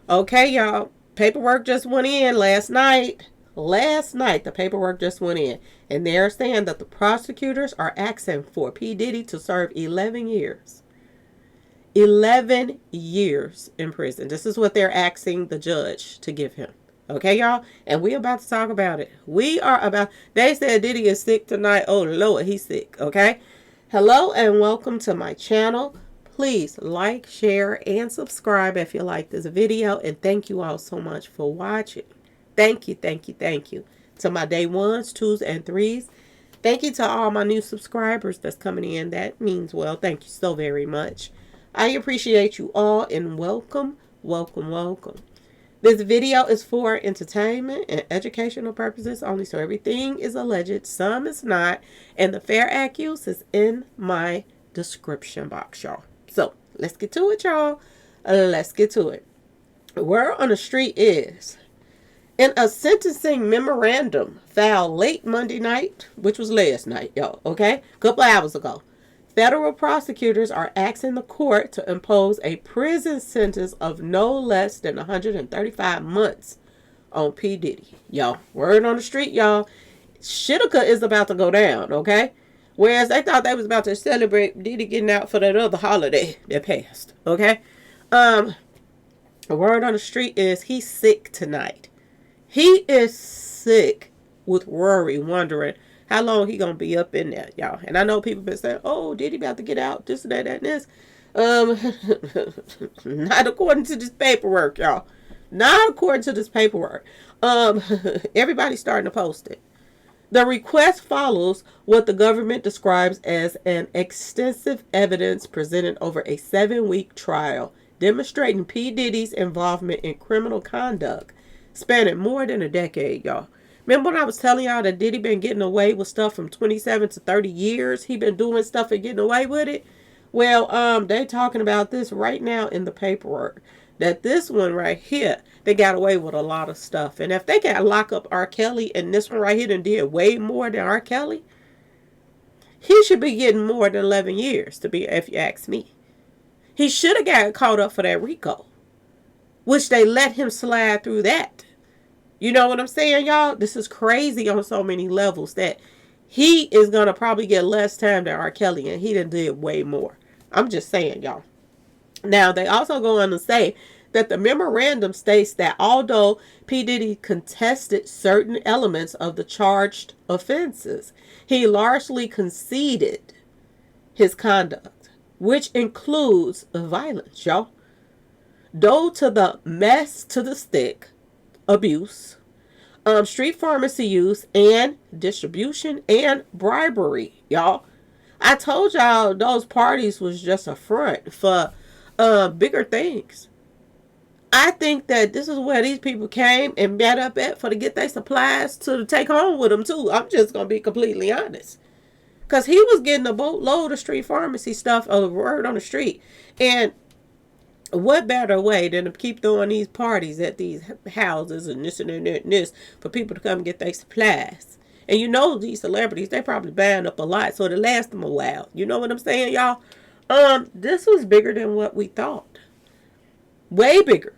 Okay, y'all. Paperwork just went in last night. Last night, the paperwork just went in. And they're saying that the prosecutors are asking for P. Diddy to serve 11 years. 11 years in prison. This is what they're asking the judge to give him. Okay, y'all? And we about to talk about it. They said Diddy is sick tonight. Oh, Lord, he's sick. Okay? Hello and welcome to my channel. Please like, share, and subscribe if you like this video. And thank you all so much for watching. Thank you, thank you, thank you. To my day ones, twos, and threes. Thank you to all my new subscribers that's coming in. That means well. Thank you so very much. I appreciate you all and welcome, welcome, welcome. This video is for entertainment and educational purposes only, so everything is alleged, some is not, and the fair accuse is in my description box, y'all. So, let's get to it, y'all. Let's get to it. Word on the street is, in a sentencing memorandum filed late Monday night, which was last night, y'all, okay? A couple hours ago. Federal prosecutors are asking the court to impose a prison sentence of no less than 135 months on P. Diddy. Y'all, word on the street, y'all. Shitka is about to go down, okay? Whereas they thought they was about to celebrate Diddy getting out for that other holiday that passed, okay? The word on the street is he's sick tonight. He is sick with worry, wondering how long he gonna be up in there, y'all. And I know people been saying, oh, did he about to get out? This and that and this. Not according to this paperwork, y'all. Not according to this paperwork. Everybody's starting to post it. The request follows what the government describes as an extensive evidence presented over a 7-week trial, demonstrating P. Diddy's involvement in criminal conduct, spanning more than a decade, y'all. Remember when I was telling y'all that Diddy been getting away with stuff from 27 to 30 years? He been doing stuff and getting away with it. Well, they talking about this right now in the paperwork. That this one right here, they got away with a lot of stuff. And if they got lock up R. Kelly and this one right here done did way more than R. Kelly, he should be getting more than 11 years, to be, if you ask me. He should have got caught up for that RICO, which they let him slide through that. You know what I'm saying, y'all? This is crazy on so many levels that he is going to probably get less time than R. Kelly, and he done did way more. I'm just saying, y'all. Now, they also go on to say that the memorandum states that although P. Diddy contested certain elements of the charged offenses, he largely conceded his conduct, which includes violence, y'all. Due to the mess to the stick, abuse, street pharmacy use, and distribution, and bribery, y'all. I told y'all those parties was just a front for bigger things. I think that this is where these people came and met up at for to get their supplies to take home with them too. I'm just gonna be completely honest, because he was getting a boatload of street pharmacy stuff, a word on the street, and what better way than to keep throwing these parties at these houses and this and that and this for people to come get their supplies? And you know these celebrities, they probably buying up a lot so to last them a while. You know what I'm saying, y'all? This was bigger than what we thought. Way bigger.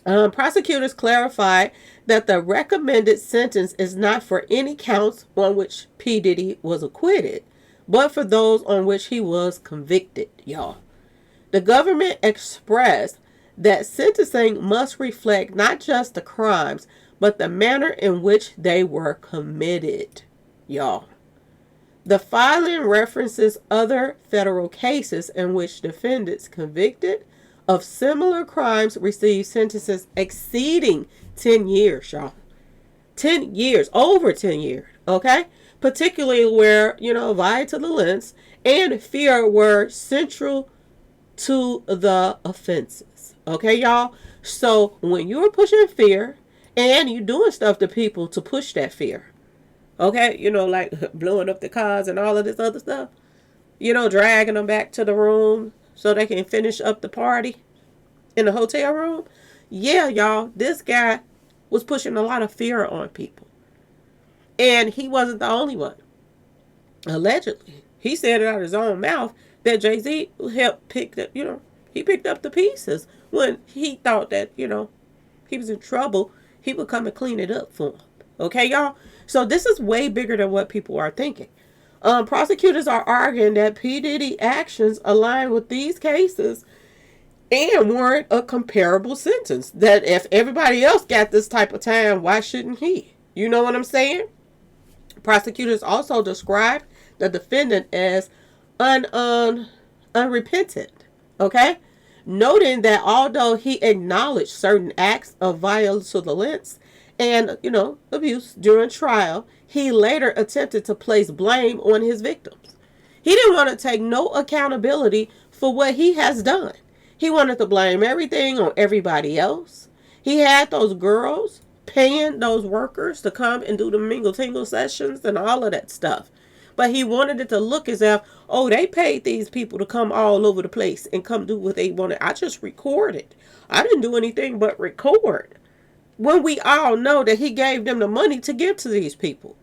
Prosecutors clarified that the recommended sentence is not for any counts on which P. Diddy was acquitted, but for those on which he was convicted, y'all. The government expressed that sentencing must reflect not just the crimes, but the manner in which they were committed, y'all. The filing references other federal cases in which defendants convicted of similar crimes received sentences exceeding 10 years, y'all. 10 years, over 10 years, okay? Particularly where, violence and fear were central to the offenses. Okay, y'all? So when you're pushing fear and you're doing stuff to people to push that fear, okay, like blowing up the cars and all of this other stuff, dragging them back to the room so they can finish up the party in the hotel room. Yeah, y'all, this guy was pushing a lot of fear on people. And he wasn't the only one. Allegedly. He said it out of his own mouth that Jay-Z helped pick the, He picked up the pieces when he thought that, he was in trouble. He would come and clean it up for him. Okay, y'all? So this is way bigger than what people are thinking. Prosecutors are arguing that P. Diddy actions align with these cases and warrant a comparable sentence. That if everybody else got this type of time, why shouldn't he? You know what I'm saying? Prosecutors also described the defendant as unrepentant. Okay? Noting that although he acknowledged certain acts of violence and, abuse during trial, he later attempted to place blame on his victims. He didn't want to take no accountability for what he has done. He wanted to blame everything on everybody else. He had those girls paying those workers to come and do the mingle tingle sessions and all of that stuff. But he wanted it to look as if, they paid these people to come all over the place and come do what they wanted. I just recorded. I didn't do anything but record. When we all know that he gave them the money to give to these people.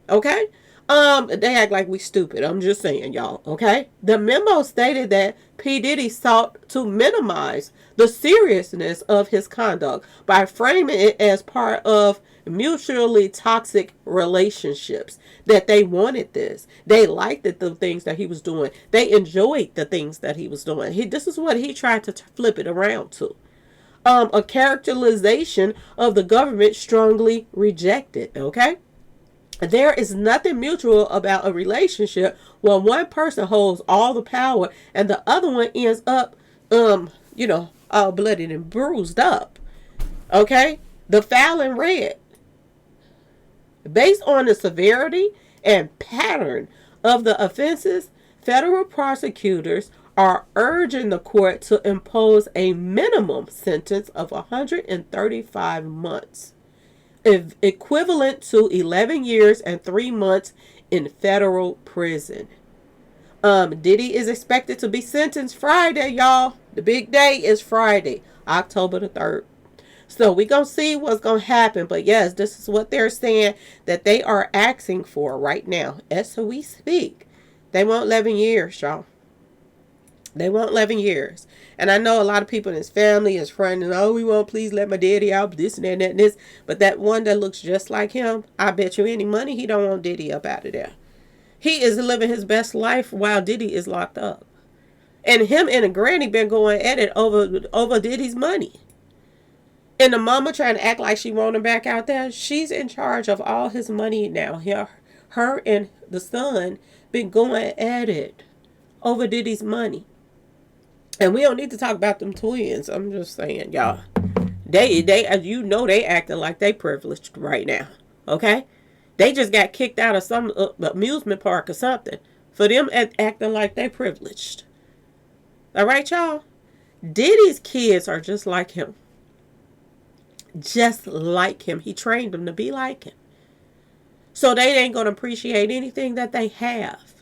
Okay? They act like we stupid. I'm just saying, y'all. Okay? The memo stated that P. Diddy sought to minimize the seriousness of his conduct by framing it as part of mutually toxic relationships. That they wanted this. They liked the things that he was doing. They enjoyed the things that he was doing. This is what he tried to flip it around to. A characterization of the government strongly rejected. Okay? There is nothing mutual about a relationship where one person holds all the power and the other one ends up, all bloodied and bruised up. Okay? The filing read, based on the severity and pattern of the offenses, federal prosecutors are urging the court to impose a minimum sentence of 135 months. Equivalent to 11 years and 3 months in federal prison. Diddy is expected to be sentenced Friday, y'all. The big day is Friday, October the 3rd. So we're going to see what's going to happen. But yes, this is what they're saying that they are asking for right now. As we speak. They want 11 years, y'all. They want 11 years. And I know a lot of people in his family, his friends, we won't please let my daddy out, this and that and this. But that one that looks just like him, I bet you any money he don't want Diddy up out of there. He is living his best life while Diddy is locked up. And him and the granny been going at it over Diddy's money. And the mama trying to act like she want him back out there. She's in charge of all his money now. Her and the son been going at it over Diddy's money. And we don't need to talk about them twins. I'm just saying, y'all. They acting like they privileged right now. Okay? They just got kicked out of some amusement park or something. For them acting like they privileged. All right, y'all? Diddy's kids are just like him. Just like him. He trained them to be like him. So they ain't going to appreciate anything that they have.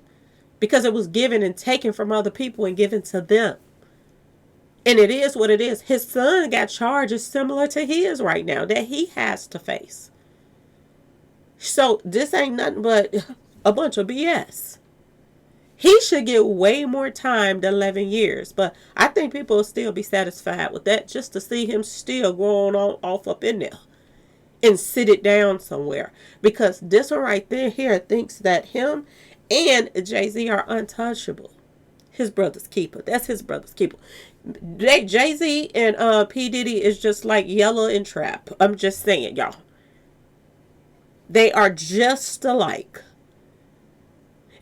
Because it was given and taken from other people and given to them. And it is what it is. His son got charges similar to his right now that he has to face. So this ain't nothing but a bunch of BS. He should get way more time than 11 years. But I think people will still be satisfied with that just to see him still going on off up in there. And sit it down somewhere. Because this one right there here thinks that him and Jay-Z are untouchable. His brother's keeper. That's his brother's keeper. Jay-Z and P. Diddy is just like Yellow and Trap. I'm just saying, y'all. They are just alike.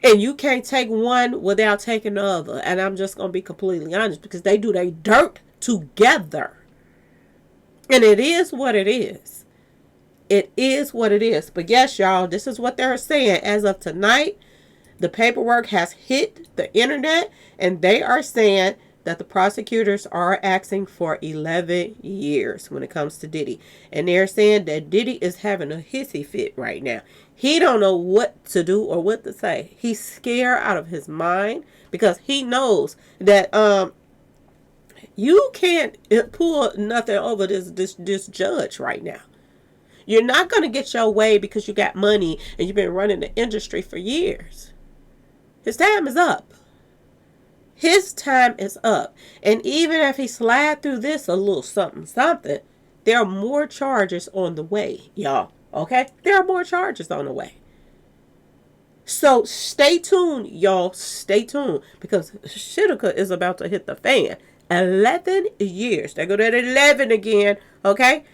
And you can't take one without taking the other. And I'm just going to be completely honest. Because they do their dirt together. And it is what it is. It is what it is. But yes, y'all. This is what they're saying. As of tonight, the paperwork has hit the internet. And they are saying that the prosecutors are asking for 11 years when it comes to Diddy. And they're saying that Diddy is having a hissy fit right now. He don't know what to do or what to say. He's scared out of his mind because he knows that you can't pull nothing over this judge right now. You're not going to get your way because you got money and you've been running the industry for years. His time is up. His time is up. And even if he slide through this a little something, something, there are more charges on the way, y'all. Okay? There are more charges on the way. So stay tuned, y'all. Stay tuned. Because Shitika is about to hit the fan. 11 years. They go to 11 again. Okay?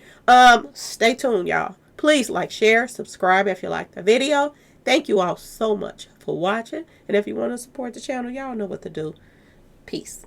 Stay tuned, y'all. Please like, share, subscribe if you like the video. Thank you all so much for watching. And if you want to support the channel, y'all know what to do. Peace.